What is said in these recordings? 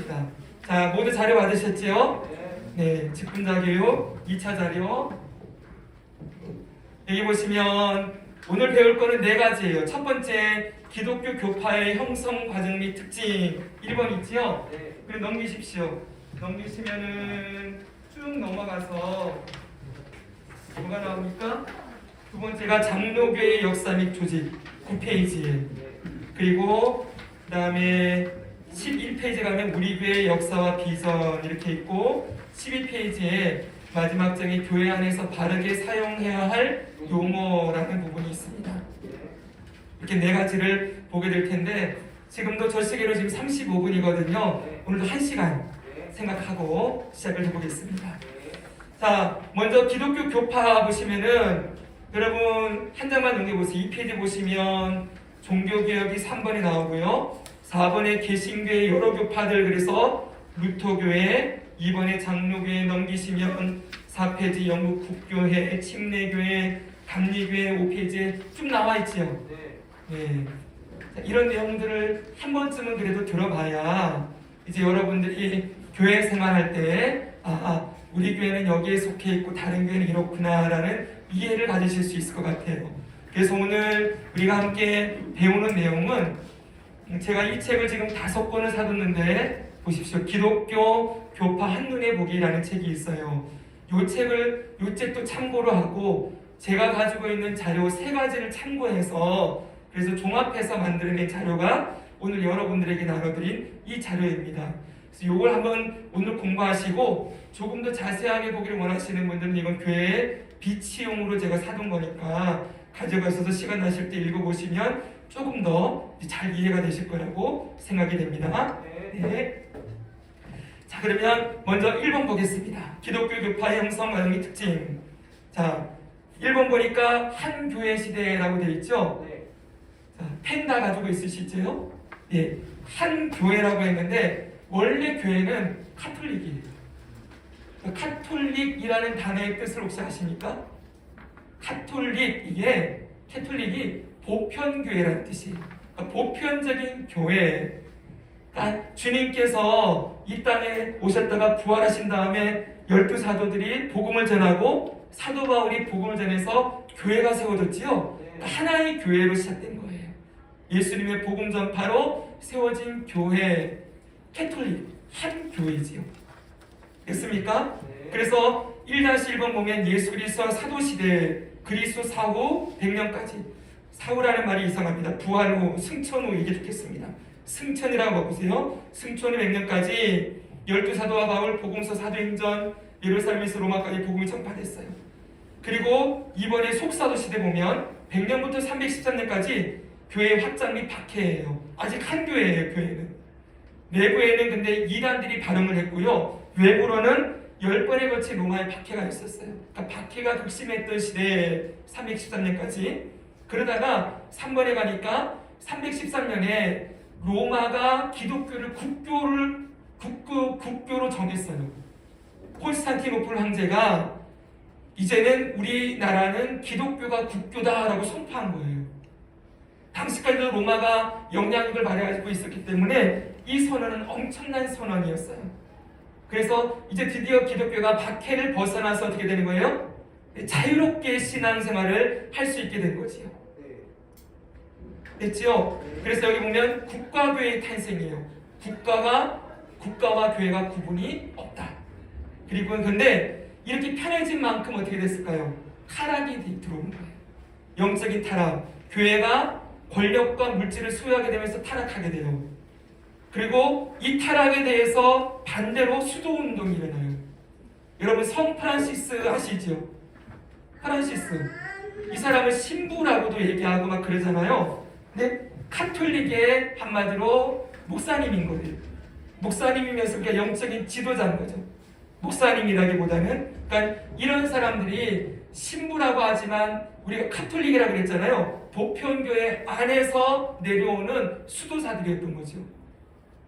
있습니다. 자, 모두 자료 받으셨지요? 네, 직분자 교육 2차 자료. 여기 보시면 오늘 배울 거는 4가지예요. 첫 번째, 기독교 교파의 형성 과정 및 특징 1번 있지요? 그리고 넘기십시오. 넘기시면은 쭉 넘어가서 뭐가 나옵니까? 두 번째가 장로교의 역사 및 조직 9페이지에, 그리고 그 다음에 11페이지 가면 우리 교회의 역사와 비전 이렇게 있고, 12페이지에 마지막 장에 교회 안에서 바르게 사용해야 할 용어라는 부분이 있습니다. 이렇게 4가지를 보게 될 텐데, 지금도 저 시계로 지금 35분이거든요. 오늘도 1시간 생각하고 시작을 해보겠습니다. 자, 먼저 기독교 교파 보시면은 여러분 한 장만 넘겨보세요. 2페이지 보시면 종교개혁이 3번에 나오고요. 4번에 개신교의 여러 교파들, 그래서 루터교회, 2번에 장로교회 넘기시면 4페이지 영국 국교회, 침례교회, 감리교회 5페이지에 쭉 나와 있지요. 네. 자, 이런 내용들을 한 번쯤은 그래도 들어봐야 이제 여러분들이 교회 생활할 때 우리 교회는 여기에 속해 있고 다른 교회는 이렇구나라는 이해를 가지실 수 있을 것 같아요. 그래서 오늘 우리가 함께 배우는 내용은, 제가 이 책을 지금 5권을 사뒀는데 보십시오. 기독교 교파 한눈에 보기라는 책이 있어요. 이 책도 참고로 하고 제가 가지고 있는 자료 3가지를 참고해서 그래서 종합해서 만들어낸 자료가 오늘 여러분들에게 나눠드린 이 자료입니다. 그래서 이걸 한번 오늘 공부하시고 조금 더 자세하게 보기를 원하시는 분들은 이건 교회에 비치용으로 제가 사둔 거니까 가져가셔서 시간 나실 때 읽어보시면 조금 더 잘 이해가 되실 거라고 생각이 됩니다. 네. 자, 그러면 먼저 1번 보겠습니다. 기독교 교파의 형성 과정 및 특징. 자, 1번 보니까 한 교회 시대라고 되어 있죠? 자, 펜 다 가지고 있으시죠? 예, 한 교회라고 했는데 원래 교회는 카톨릭이에요. 카톨릭이라는 단어의 뜻을 혹시 아십니까? 캐톨릭이 보편교회라는 뜻이에요. 그러니까 보편적인 교회. 그러니까 주님께서 이 땅에 오셨다가 부활하신 다음에 12사도들이 복음을 전하고 사도 바울이 복음을 전해서 교회가 세워졌지요. 그러니까 하나의 교회로 시작된 거예요. 예수님의 복음 전파로 세워진 교회, 캐톨릭, 한 교회지요. 됐습니까? 그래서 1-1번 보면 예수 그리스도와 사도시대, 그리스도 사후 100년까지. 사후라는 말이 이상합니다. 부활 후, 승천 후 이게 좋겠습니다. 승천이라고 보세요. 승천 후 100년까지 12사도와 바울, 복음서, 사도행전, 예루살렘에서 로마까지 복음이 전파됐어요. 그리고 이번에 속사도 시대 보면 100년부터 313년까지 교회 확장 및 박해예요. 아직 한 교회예요. 교회는 내부에는 근데 이단들이 발흥을 했고요. 외부로는 10번에 걸친 로마의 박해가 있었어요. 그러니까 박해가 극심했던 시대에 313년까지. 그러다가 3번에 가니까 313년에 로마가 기독교를 국교로 정했어요. 콘스탄티노플 황제가 이제는 우리나라는 기독교가 국교다라고 선포한 거예요. 당시까지도 로마가 영향력을 발휘하고 있었기 때문에 이 선언은 엄청난 선언이었어요. 그래서 이제 드디어 기독교가 박해를 벗어나서 어떻게 되는 거예요? 자유롭게 신앙생활을 할 수 있게 된 거지요. 됐지요? 그래서 여기 보면 국가교회의 탄생이에요. 국가와 교회가 구분이 없다. 그리고 근데 이렇게 편해진 만큼 어떻게 됐을까요? 타락이 들어온 거예요. 영적인 타락. 교회가 권력과 물질을 소유하게 되면서 타락하게 돼요. 그리고 이 타락에 대해서 반대로 수도운동이 일어나요. 여러분 성 프란시스 아시죠? 프란시스. 이 사람을 신부라고도 얘기하고 막 그러잖아요. 근데 카톨릭의 한마디로 목사님인 거예요. 목사님이면서 그러니까 영적인 지도자인 거죠. 목사님이라기보다는, 그러니까 이런 사람들이 신부라고 하지만 우리가 카톨릭이라고 그랬잖아요. 보편교회 안에서 내려오는 수도사들이었던 거죠.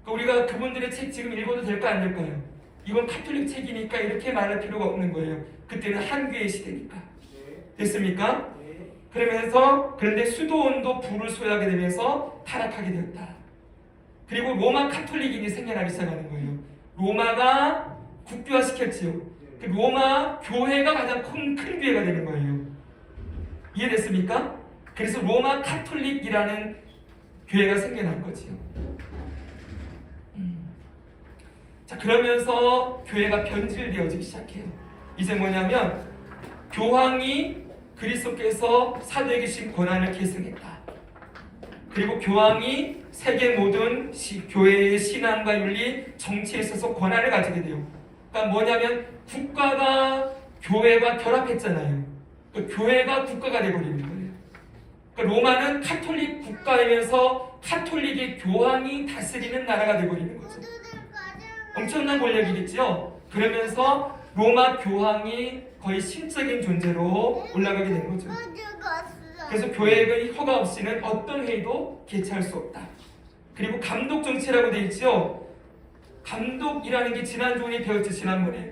그러니까 우리가 그분들의 책 지금 읽어도 될까 안 될까요? 이건 카톨릭 책이니까 이렇게 말할 필요가 없는 거예요. 그때는 한교회 시대니까. 됐습니까? 그러면서 그런데 수도원도 부를 소유하게 되면서 타락하게 되었다. 그리고 로마 카톨릭인이 생겨나기 시작하는 거예요. 로마가 국교화시켰지요. 그 로마 교회가 가장 큰 교회가 되는 거예요. 이해됐습니까? 그래서 로마 카톨릭이라는 교회가 생겨난 거지요. 자, 그러면서 교회가 변질되어지기 시작해요. 이제 뭐냐면 교황이 그리스도께서 사도에게 주신 권한을 계승했다. 그리고 교황이 세계 모든 교회의 신앙과 윤리, 정치에 있어서 권한을 가지게 돼요. 그러니까 뭐냐면 국가가 교회와 결합했잖아요. 그러니까 교회가 국가가 되어버리는 거예요. 그러니까 로마는 카톨릭 국가이면서 카톨릭의 교황이 다스리는 나라가 되어버리는 거죠. 엄청난 권력이겠죠. 그러면서 로마 교황이 거의 신적인 존재로 올라가게 된 거죠. 그래서 교회의 허가 없이는 어떤 회의도 개최할 수 없다. 그리고 감독 정치라고 되어 있죠. 감독이라는 게 지난주 우리 배웠죠. 지난번에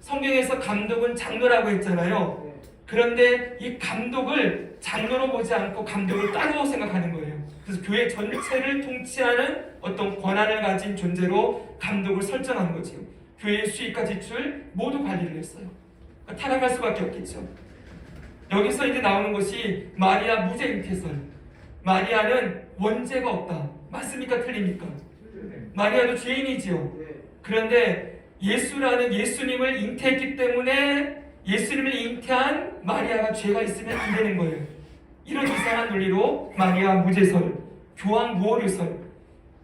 성경에서 감독은 장로라고 했잖아요. 그런데 이 감독을 장로로 보지 않고 감독을 따로 생각하는 거예요. 그래서 교회 전체를 통치하는 어떤 권한을 가진 존재로 감독을 설정한 거지요. 교회의 수익과 지출 모두 관리를 했어요. 그러니까 타락할 수밖에 없겠죠. 여기서 이제 나오는 것이 마리아 무죄 잉태설. 마리아는 원죄가 없다. 맞습니까? 틀립니까? 마리아도 죄인이지요. 그런데 예수라는 예수님을 잉태했기 때문에 예수님을 잉태한 마리아가 죄가 있으면 안 되는 거예요. 이런 이상한 논리로 마리아 무죄설, 교황 무오류설.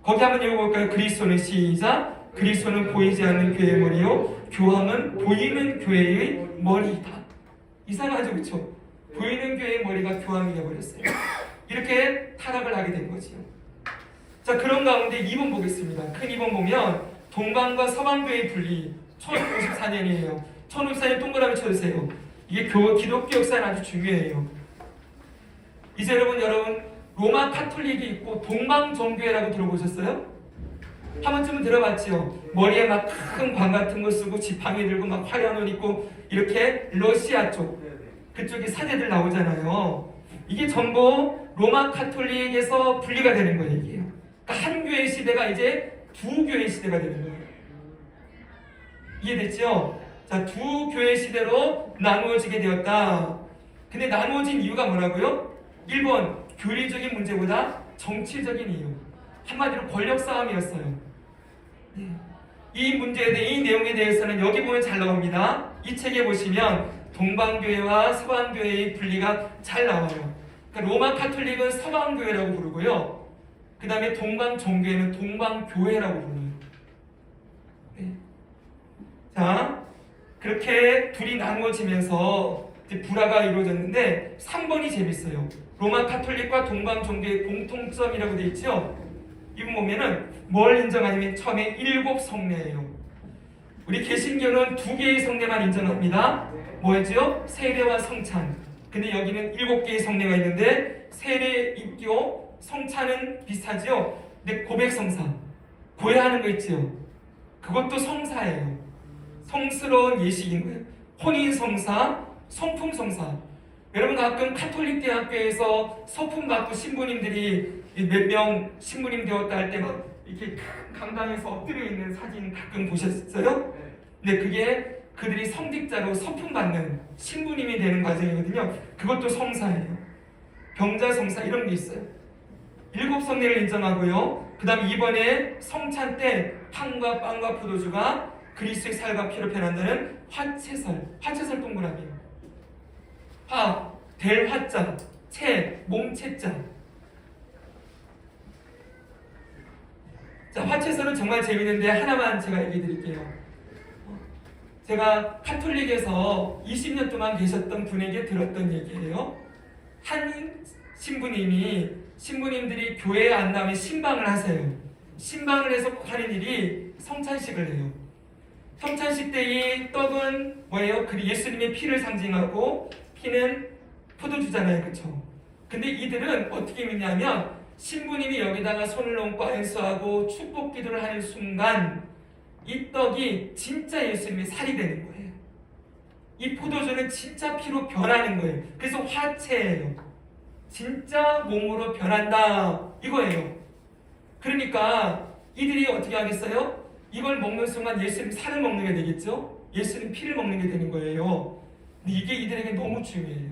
거기 한번 읽어볼까요? 그리스도는 시작. 그리스도는 보이지 않는 교회의 머리요, 교황은 보이는 교회의 머리이다. 이상하죠, 그렇죠? 보이는 교회의 머리가 교황이 되어버렸어요. 이렇게 타락을 하게 된 거지요. 자, 그런 가운데 2번 보겠습니다. 큰 2번 보면 동방과 서방교회의 분리 1054년이에요. 1054년 동그라미 쳐주세요. 이게 기독교 역사는 아주 중요해요. 이제 여러분 로마 카톨릭이 있고 동방 정교회라고 들어보셨어요? 한 번쯤은 들어봤죠? 머리에 막 큰 광 같은 거 쓰고 지팡이 들고 막 화려한 옷 입고 이렇게 러시아 쪽 그쪽에 사제들 나오잖아요. 이게 전부 로마 카톨릭에서 분리가 되는 거예요. 이게요. 그러니까 한 교회 시대가 이제 두 교회 시대가 되는 거예요. 이해됐죠? 자, 두 교회 시대로 나누어지게 되었다. 근데 나누어진 이유가 뭐라고요? 1번 교리적인 문제보다 정치적인 이유. 한마디로 권력 싸움이었어요. 이 문제에 대해 이 내용에 대해서는 여기 보면 잘 나옵니다. 이 책에 보시면 동방교회와 서방교회의 분리가 잘 나와요. 그러니까 로마 카톨릭은 서방교회라고 부르고요. 그 다음에 동방정교회는 동방교회라고 불러요. 네. 자, 그렇게 둘이 나누어지면서 이제 불화가 이루어졌는데 3번이 재밌어요. 로마 카톨릭과 동방정교회의 공통점이라고 되어 있죠. 이분 보면은 뭘 인정하냐면 처음에 7성례예요. 우리 개신교는 2개의 성례만 인정합니다. 뭐였죠? 세례와 성찬. 근데 여기는 7개의 성례가 있는데 세례, 입교, 성찬은 비슷하죠. 근데 고백성사, 고해하는 거 있죠. 그것도 성사예요. 성스러운 예식인 거예요. 혼인성사, 성품성사. 여러분 가끔 카톨릭 대학교에서 서품 받고 신부님들이 몇 명 신부님 되었다 할 때 막 이렇게 강당에서 엎드려 있는 사진 가끔 보셨어요? 근데 그게 그들이 성직자로 서품 받는 신부님이 되는 과정이거든요. 그것도 성사예요. 병자성사 이런 게 있어요. 7성례를 인정하고요. 그 다음 이번에 성찬 때 탕과 빵과 포도주가 그리스도의 살과 피로 변한다는 화채설 동그라미예요. 화, 될 화자, 채, 몸채자. 자, 화채설은 정말 재밌는데 하나만 제가 얘기해 드릴게요. 제가 카톨릭에서 20년 동안 계셨던 분에게 들었던 얘기예요. 한 신부님들이 교회에 안 나오면 신방을 하세요. 신방을 해서 하는 일이 성찬식을 해요. 성찬식 때 이 떡은 뭐예요? 그 예수님의 피를 상징하고 피는 포도주잖아요. 그렇죠? 근데 이들은 어떻게 믿냐면 신부님이 여기다가 손을 얹고 안수하고 축복 기도를 하는 순간 이 떡이 진짜 예수님의 살이 되는 거예요. 이 포도주는 진짜 피로 변하는 거예요. 그래서 화채예요. 진짜 몸으로 변한다 이거예요. 그러니까 이들이 어떻게 하겠어요? 이걸 먹는 순간 예수님 살을 먹는 게 되겠죠? 예수님 피를 먹는 게 되는 거예요. 근데 이게 이들에게 너무 중요해요.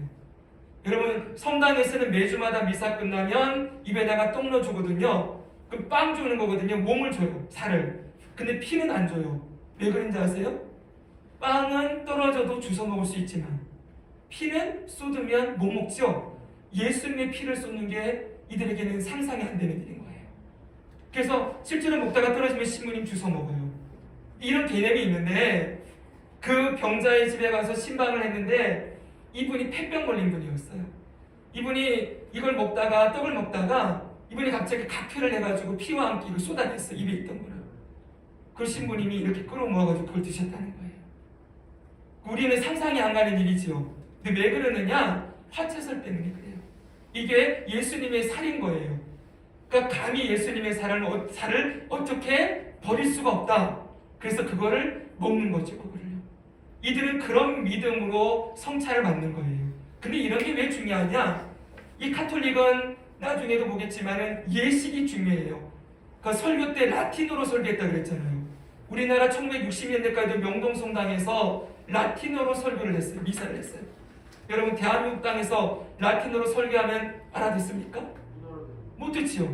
여러분 성당에서는 매주마다 미사 끝나면 입에다가 떡 넣어주거든요. 그럼 빵 주는 거거든요. 몸을 줘요. 살을. 근데 피는 안 줘요. 왜 그런지 아세요? 빵은 떨어져도 주워 먹을 수 있지만 피는 쏟으면 못 먹죠. 예수님의 피를 쏟는 게 이들에게는 상상이 안 되는 일인 거예요. 그래서 실제로 먹다가 떨어지면 신부님 주워 먹어요. 이런 개념이 있는데 그 병자의 집에 가서 신방을 했는데 이분이 폐병 걸린 분이었어요. 이분이 이걸 먹다가 떡을 먹다가 이분이 갑자기 각혈을 해가지고 피와 함께 이걸 쏟아냈어요. 입에 있던 거를. 그 신부님이 이렇게 끌어모아가지고 그걸 드셨다는 거예요. 우리는 상상이 안 가는 일이지요. 근데 왜 그러느냐? 화채살 때문에 그래요. 이게 예수님의 살인 거예요. 그러니까 감히 예수님의 살을 어떻게 버릴 수가 없다. 그래서 그거를 먹는 거죠. 그거를요. 이들은 그런 믿음으로 성찰을 받는 거예요. 근데 이런 게 왜 중요하냐? 이 카톨릭은 나중에도 보겠지만은 예식이 중요해요. 그 설교 때 라틴어로 설교했다 그랬잖아요. 우리나라 1960년대까지 명동성당에서 라틴어로 설교를 했어요. 미사를 했어요. 여러분 대한민국 땅에서 라틴어로 설교하면 알아듣습니까? 못 듣지요.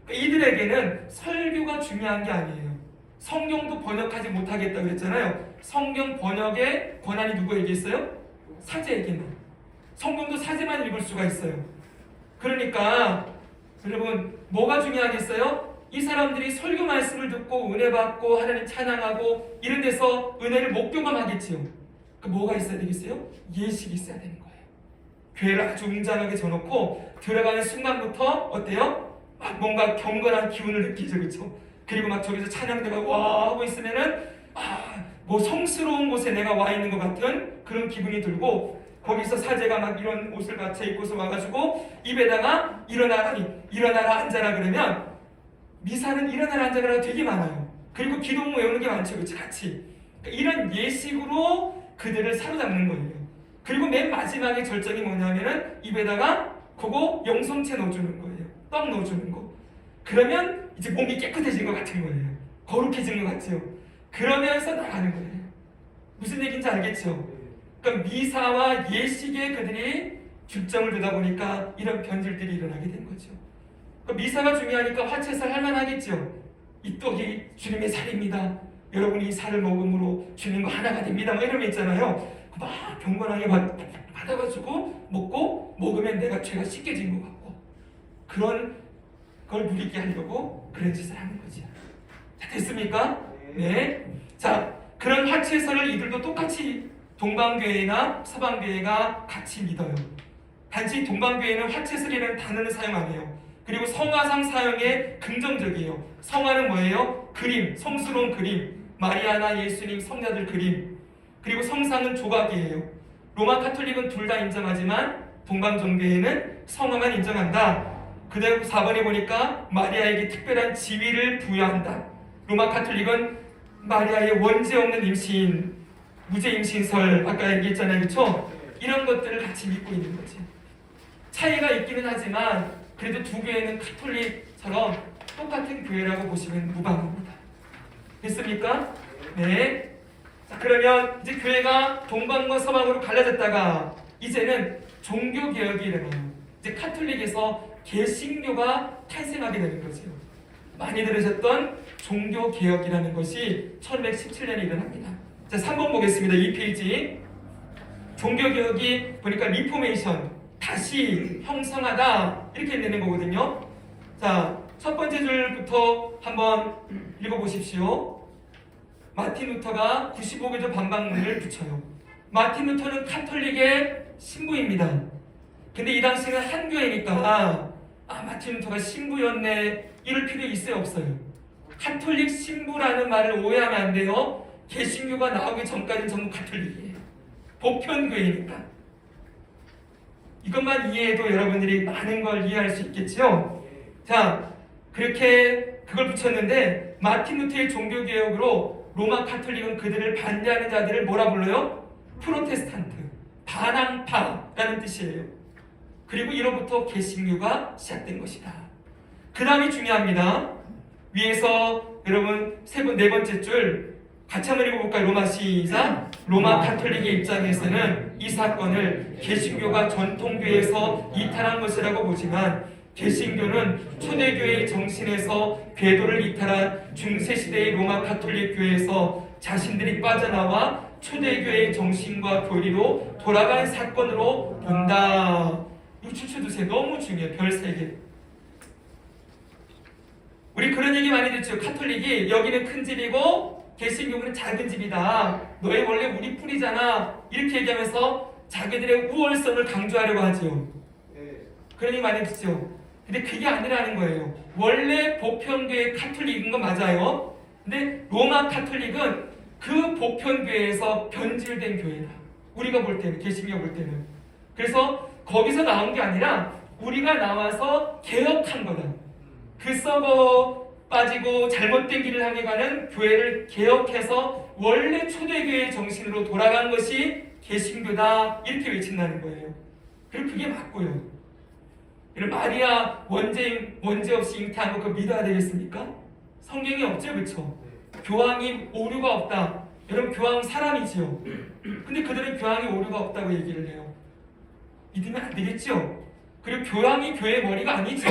그러니까 이들에게는 설교가 중요한 게 아니에요. 성경도 번역하지 못하겠다고 그랬잖아요. 성경 번역의 권한이 누구에게 있어요? 사제에게만. 성경도 사제만 읽을 수가 있어요. 그러니까 여러분 뭐가 중요하겠어요? 이 사람들이 설교 말씀을 듣고 은혜 받고 하나님 찬양하고 이런 데서 은혜를 못 경험하겠지요. 그 뭐가 있어야 되겠어요? 예식이 있어야 되는 거예요. 교회를 아주 웅장하게 져놓고 들어가는 순간부터 어때요? 막 뭔가 경건한 기운을 느끼죠. 그렇죠? 그리고 막 저기서 찬양대가 와 하고 있으면은 뭐 성스러운 곳에 내가 와 있는 것 같은 그런 기분이 들고 거기서 사제가 막 이런 옷을 갖춰 입고서 와가지고 입에다가 일어나라 앉아라 그러면 미사는 일어나라 앉아라 되게 많아요. 그리고 기도문 외우는 게 많죠. 그렇지? 같이. 그러니까 이런 예식으로 그들을 사로잡는 거예요. 그리고 맨 마지막에 절정이 뭐냐면은 입에다가 그거 영성채 넣어주는 거예요. 떡 넣어주는 거. 그러면 이제 몸이 깨끗해진 것 같은 거예요. 거룩해진 것 같죠. 그러면서 나가는 거예요. 무슨 얘기인지 알겠죠? 그러니까 미사와 예식에 그들이 중점을 두다 보니까 이런 변질들이 일어나게 된 거죠. 그러니까 미사가 중요하니까 화채살 할만하겠죠. 이 떡이 주님의 살입니다. 여러분이 이 살을 먹음으로 주님과 하나가 됩니다. 뭐 이런 거 있잖아요. 막 경건하게 받아가지고 먹으면 내가 죄가 씻겨진 것 같고 그런 걸 누리게 하려고 그런 짓을 하는 거죠. 자, 됐습니까? 네. 자, 그런 화채살을 이들도 똑같이 동방교회나 서방교회가 같이 믿어요. 단지 동방교회는 화채살이라는 단어는 사용 안 해요. 그리고 성화상 사용에 긍정적이에요. 성화는 뭐예요? 그림, 성스러운 그림. 마리아나 예수님 성자들 그림. 그리고 성상은 조각이에요. 로마 카톨릭은 둘 다 인정하지만 동방정교회는 성화만 인정한다. 그다음 4번에 보니까 마리아에게 특별한 지위를 부여한다. 로마 카톨릭은 마리아의 원죄 없는 임신, 무죄 임신설 아까 얘기했잖아요. 그렇죠? 이런 것들을 같이 믿고 있는 거지. 차이가 있기는 하지만 그래도 두 교회는 카톨릭처럼 똑같은 교회라고 보시면 무방합니다. 됐습니까? 네. 자, 그러면 이제 교회가 동방과 서방으로 갈라졌다가 이제는 종교개혁이 일어나요. 이제 카톨릭에서 개신교가 탄생하게 되는 거죠. 많이 들으셨던 종교개혁이라는 것이 1517년에 일어납니다. 자, 3번 보겠습니다. 2페이지. 종교개혁이 보니까 리포메이션, 다시 형성하다 이렇게 되는 거거든요. 자, 첫 번째 줄부터 한번 읽어보십시오. 마틴 루터가 95개조 반박문을 붙여요. 마틴 루터는 카톨릭의 신부입니다. 근데 이 당시에는 한교회니까 마틴 루터가 신부였네 이럴 필요 있어요 없어요? 카톨릭 신부라는 말을 오해하면 안 돼요. 개신교가 나오기 전까지는 전부 카톨릭이에요. 보편교회니까. 이것만 이해해도 여러분들이 많은 걸 이해할 수 있겠죠? 자, 그렇게 그걸 붙였는데 마틴 루터의 종교개혁으로 로마 카톨릭은 그들을 반대하는 자들을 뭐라 불러요? 프로테스탄트, 반항파라는 뜻이에요. 그리고 이로부터 개신교가 시작된 것이다. 그 다음이 중요합니다. 위에서 여러분 네 번째 줄 같이 한번 읽어볼까요? 로마 시작. 로마 가톨릭의 입장에서는 이 사건을 개신교가 전통교회에서 이탈한 것이라고 보지만 개신교는 초대교회의 정신에서 궤도를 이탈한 중세시대의 로마 가톨릭 교회에서 자신들이 빠져나와 초대교회의 정신과 교리로 돌아간 사건으로 본다. 이거 추천주세요. 너무 중요해요. 별 3개. 우리 그런 얘기 많이 듣죠. 카톨릭이 여기는 큰 집이고 개신교는 작은 집이다. 너희 원래 우리 뿌리잖아. 이렇게 얘기하면서 자기들의 우월성을 강조하려고 하죠. 그런 얘기 많이 듣죠. 근데 그게 아니라는 거예요. 원래 보편교회 카톨릭인 건 맞아요. 근데 로마 카톨릭은 그 보편교회에서 변질된 교회다. 우리가 볼 때는, 개신교가 볼 때는. 그래서 거기서 나온 게 아니라 우리가 나와서 개혁한 거다. 그 썩어 빠지고 잘못된 길을 향해 가는 교회를 개혁해서 원래 초대교회의 정신으로 돌아간 것이 개신교다. 이렇게 외친다는 거예요. 그리고 그게 맞고요. 여러분 마리아 원죄 없이 잉태한 거 그거 믿어야 되겠습니까? 성경이 없죠, 그렇죠? 교황이 오류가 없다. 여러분 교황 사람이지요. 근데 그들은 교황이 오류가 없다고 얘기를 해요. 믿으면 안 되겠죠? 그리고 교황이 교회의 머리가 아니죠.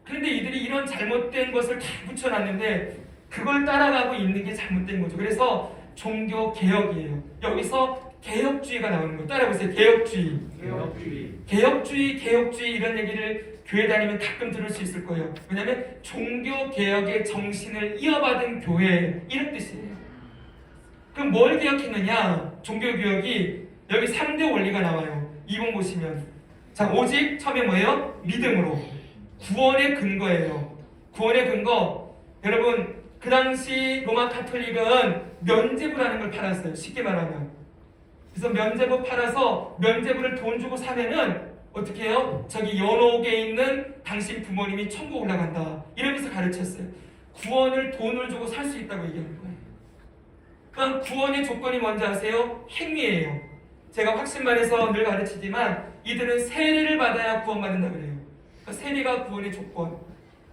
그런데 이들이 이런 잘못된 것을 다 붙여놨는데 그걸 따라가고 있는 게 잘못된 거죠. 그래서 종교 개혁이에요. 여기서 개혁주의가 나오는 거예요. 따라해보세요. 개혁주의 이런 얘기를 교회 다니면 가끔 들을 수 있을 거예요. 왜냐하면 종교 개혁의 정신을 이어받은 교회 이런 뜻이에요. 그럼 뭘 개혁했느냐? 종교 개혁이 여기 3대 원리가 나와요. 2번 보시면 자 오직 처음에 뭐예요? 믿음으로 구원의 근거예요. 구원의 근거 여러분 그 당시 로마 카톨릭은 면제부라는 걸 팔았어요. 쉽게 말하면 그래서 면제부 팔아서 면제부를 돈 주고 사면은 어떻게 해요? 저기 연옥에 있는 당신 부모님이 천국 올라간다. 이러면서 가르쳤어요. 구원을 돈을 주고 살 수 있다고 얘기하는 거예요. 그러니까 구원의 조건이 뭔지 아세요? 행위예요. 제가 확신반에서 늘 가르치지만 이들은 세례를 받아야 구원받는다 그래요. 그러니까 세례가 구원의 조건.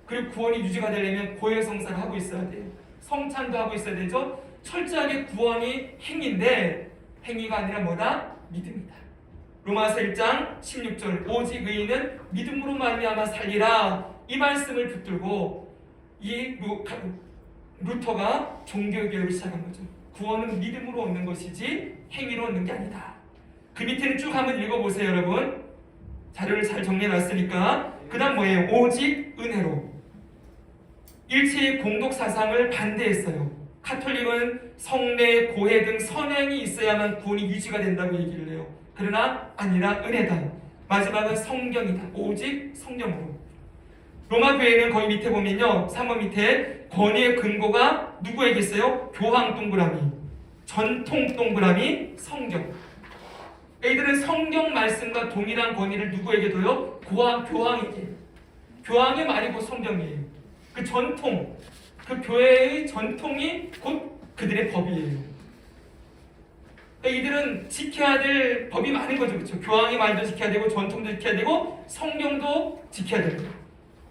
그리고 구원이 유지가 되려면 고해성사를 하고 있어야 돼요. 성찬도 하고 있어야 되죠. 철저하게 구원이 행위인데 행위가 아니라 뭐다? 믿음이다. 로마서 1장 16절 오직 의인은 믿음으로 말미암아 살리라. 이 말씀을 붙들고 이 루터가 종교개혁을 시작한 거죠. 구원은 믿음으로 얻는 것이지 행위로 얻는 게 아니다. 그 밑에는 쭉 한번 읽어보세요. 여러분 자료를 잘 정리해놨으니까 그 다음 뭐예요? 오직 은혜로 일체의 공덕사상을 반대했어요. 카톨릭은 성례, 고해 등 선행이 있어야만 구원이 유지가 된다고 얘기를 해요. 그러나 아니라 은혜다. 마지막은 성경이다. 오직 성경으로. 로마 교회는 거기 밑에 보면요. 3번 밑에 권위의 근거가 누구에게 있어요? 교황 동그라미, 전통 동그라미, 성경. 이들은 성경 말씀과 동일한 권위를 누구에게 둬요? 교황에게. 교황의 말이 곧 성경이에요. 그 전통, 그 교회의 전통이 곧 그들의 법이에요. 그러니까 이들은 지켜야 될 법이 많은 거죠. 그렇죠? 교황의 말도 지켜야 되고 전통도 지켜야 되고 성경도 지켜야 됩니다.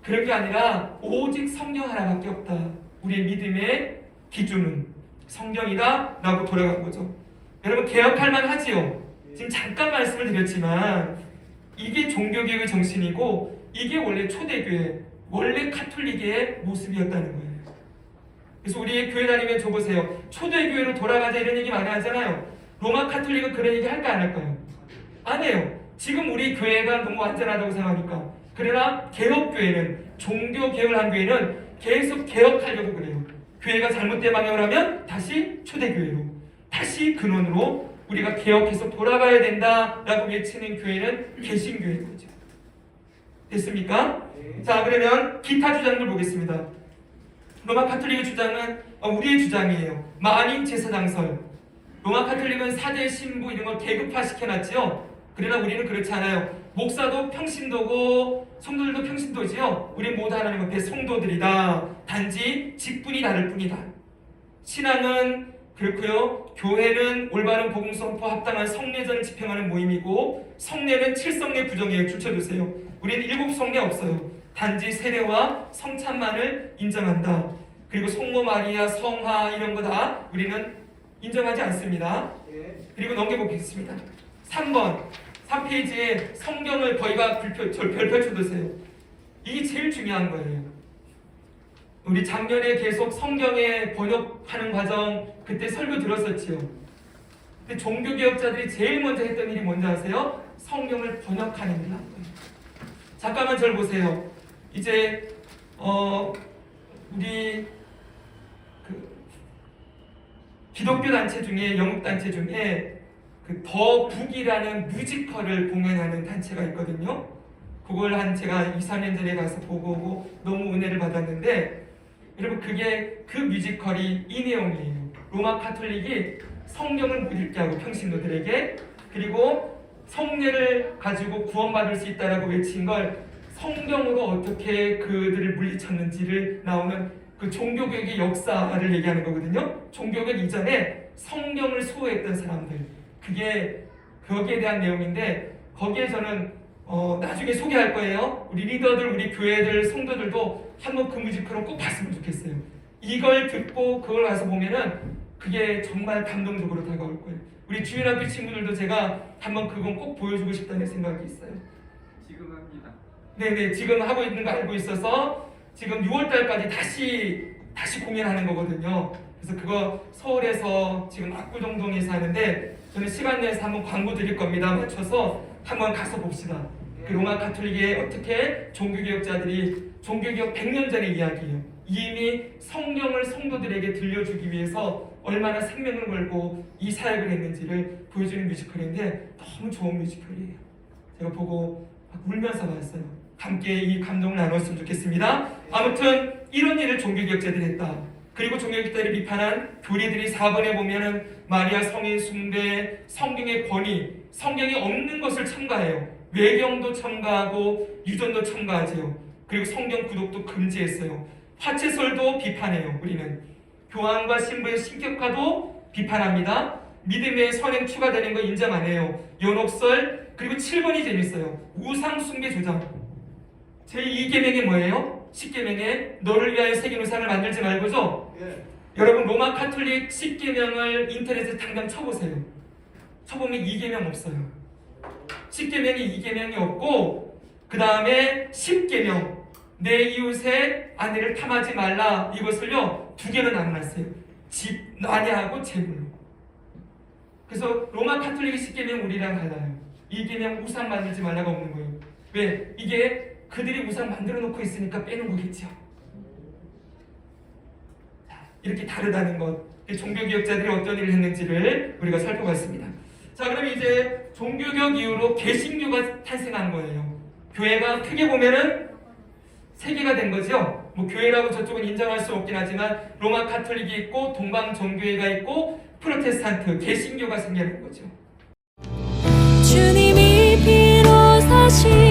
그런 게 아니라 오직 성경 하나밖에 없다. 우리의 믿음의 기준은 성경이다 라고 돌아간 거죠. 여러분 개혁할 만하지요. 지금 잠깐 말씀을 드렸지만 이게 종교개혁의 정신이고 이게 원래 초대교회, 원래 카톨릭의 모습이었다는 거예요. 그래서 우리 교회 다니면 줘보세요. 초대교회로 돌아가자 이런 얘기 많이 하잖아요. 로마 카톨릭은 그런 얘기 할까 안 할까요? 안 해요. 지금 우리 교회가 너무 완전하다고 생각하니까. 그러나 개혁교회는, 종교개혁을 한 교회는 계속 개혁하려고 그래요. 교회가 잘못된 방향을 하면 다시 초대교회로, 다시 근원으로 우리가 개혁해서 돌아가야 된다라고 외치는 교회는 개신교회인 거죠. 됐습니까? 자, 그러면 기타 주장들 보겠습니다. 로마 카톨릭의 주장은 우리의 주장이에요. 만인 제사장설. 로마 카톨릭은 사제, 신부 이런 걸 계급화 시켜놨지요. 그러나 우리는 그렇지 않아요. 목사도 평신도고 성도들도 평신도지요. 우리 모두 하나님 앞에 성도들이다. 단지 직분이 다를 뿐이다. 신앙은 그렇고요. 교회는 올바른 복음 선포 합당한 성례전을 집행하는 모임이고 성례는 7성례 부정이에요. 줄쳐주세요. 우리는 7성례 없어요. 단지 세례와 성찬만을 인정한다. 그리고 성모 마리아, 성화 이런 거 다 우리는 인정하지 않습니다. 그리고 넘겨보겠습니다. 3번 3페이지에 성경을 거의가 별표 쳐두세요. 이게 제일 중요한 거예요. 우리 작년에 계속 성경에 번역하는 과정 그때 설교 들었었지요. 근데 종교개혁자들이 제일 먼저 했던 일이 뭔지 아세요? 성경을 번역하는 일을 한 거예요. 잠깐만 저를 보세요. 이제 우리 기독교 단체 중에 영국 단체 중에 더 북이라는 뮤지컬을 공연하는 단체가 있거든요. 그걸 제가 2, 3년 전에 가서 보고 오고 너무 은혜를 받았는데 여러분 그 뮤지컬이 이 내용이에요. 로마 카톨릭이 성경을 못 읽게 하고 평신도들에게 그리고 성례를 가지고 구원받을 수 있다라고 외친 걸 성경으로 어떻게 그들을 물리쳤는지를 나오는 그 종교개혁의 역사를 얘기하는 거거든요. 종교개혁 이전에 성경을 수호했던 사람들 그게 거기에 대한 내용인데 거기에 저는 나중에 소개할 거예요. 우리 리더들, 우리 교회들, 성도들도 한번 그 뮤지컬을 꼭 봤으면 좋겠어요. 이걸 듣고 그걸 가서 보면은 그게 정말 감동적으로 다가올 거예요. 우리 주일학교 친구들도 제가 한번 그건 꼭 보여주고 싶다는 생각이 있어요. 지금 합니다. 네네, 지금 하고 있는 거 알고 있어서 지금 6월달까지 다시 공연하는 거거든요. 그래서 그거 서울에서 지금 압구정동에서 하는데 저는 시간 내서 한번 광고 드릴 겁니다. 맞춰서 한번 가서 봅시다. 그 로마 카톨릭의 어떻게 종교개혁자들이 종교개혁 100년 전의 이야기예요. 이미 성경을 성도들에게 들려주기 위해서 얼마나 생명을 걸고 이 사역을 했는지를 보여주는 뮤지컬인데 너무 좋은 뮤지컬이에요. 제가 보고 막 울면서 봤어요. 함께 이 감동을 나눴으면 좋겠습니다. 아무튼 이런 일을 종교개혁자들이 했다. 그리고 종교개혁자들을 비판한 교리들이 4번에 보면은 마리아 성인 숭배, 성경의 권위, 성경이 없는 것을 첨가해요. 외경도 첨가하고 유전도 첨가하지요. 그리고 성경 구독도 금지했어요. 화채설도 비판해요. 우리는 교황과 신부의 신격화도 비판합니다. 믿음의 선행 추가되는 거 인정 안 해요. 연옥설 그리고 7번이 재밌어요. 우상 숭배 조장. 제2계명이 뭐예요? 10계명에 너를 위하여 새긴 우상을 만들지 말고죠. 여러분 로마 카톨릭 10계명을 인터넷에 당장 쳐보세요. 쳐보면 2계명 없어요. 10계명이 2계명이 없고 그 다음에 10계명 내 이웃의 아내를 탐하지 말라 이것을요 2개로 나눠놨어요. 집, 아내하고 재물로. 그래서 로마 카톨릭의 10계명 우리랑 달라요. 2계명 우상 만들지 말라가 없는 거예요. 왜? 이게 그들이 우상 만들어 놓고 있으니까 빼는 거겠죠. 이렇게 다르다는 것. 종교개혁자들이 어떤 일을 했는지를 우리가 살펴봤습니다. 자, 그럼 이제 종교개혁 이후로 개신교가 탄생한 거예요. 교회가 크게 보면은 3개가 된 거죠. 뭐 교회라고 저쪽은 인정할 수 없긴 하지만 로마 카톨릭이 있고 동방정교회가 있고 프로테스탄트, 개신교가 생겨난 거죠. 주님이 피로 사신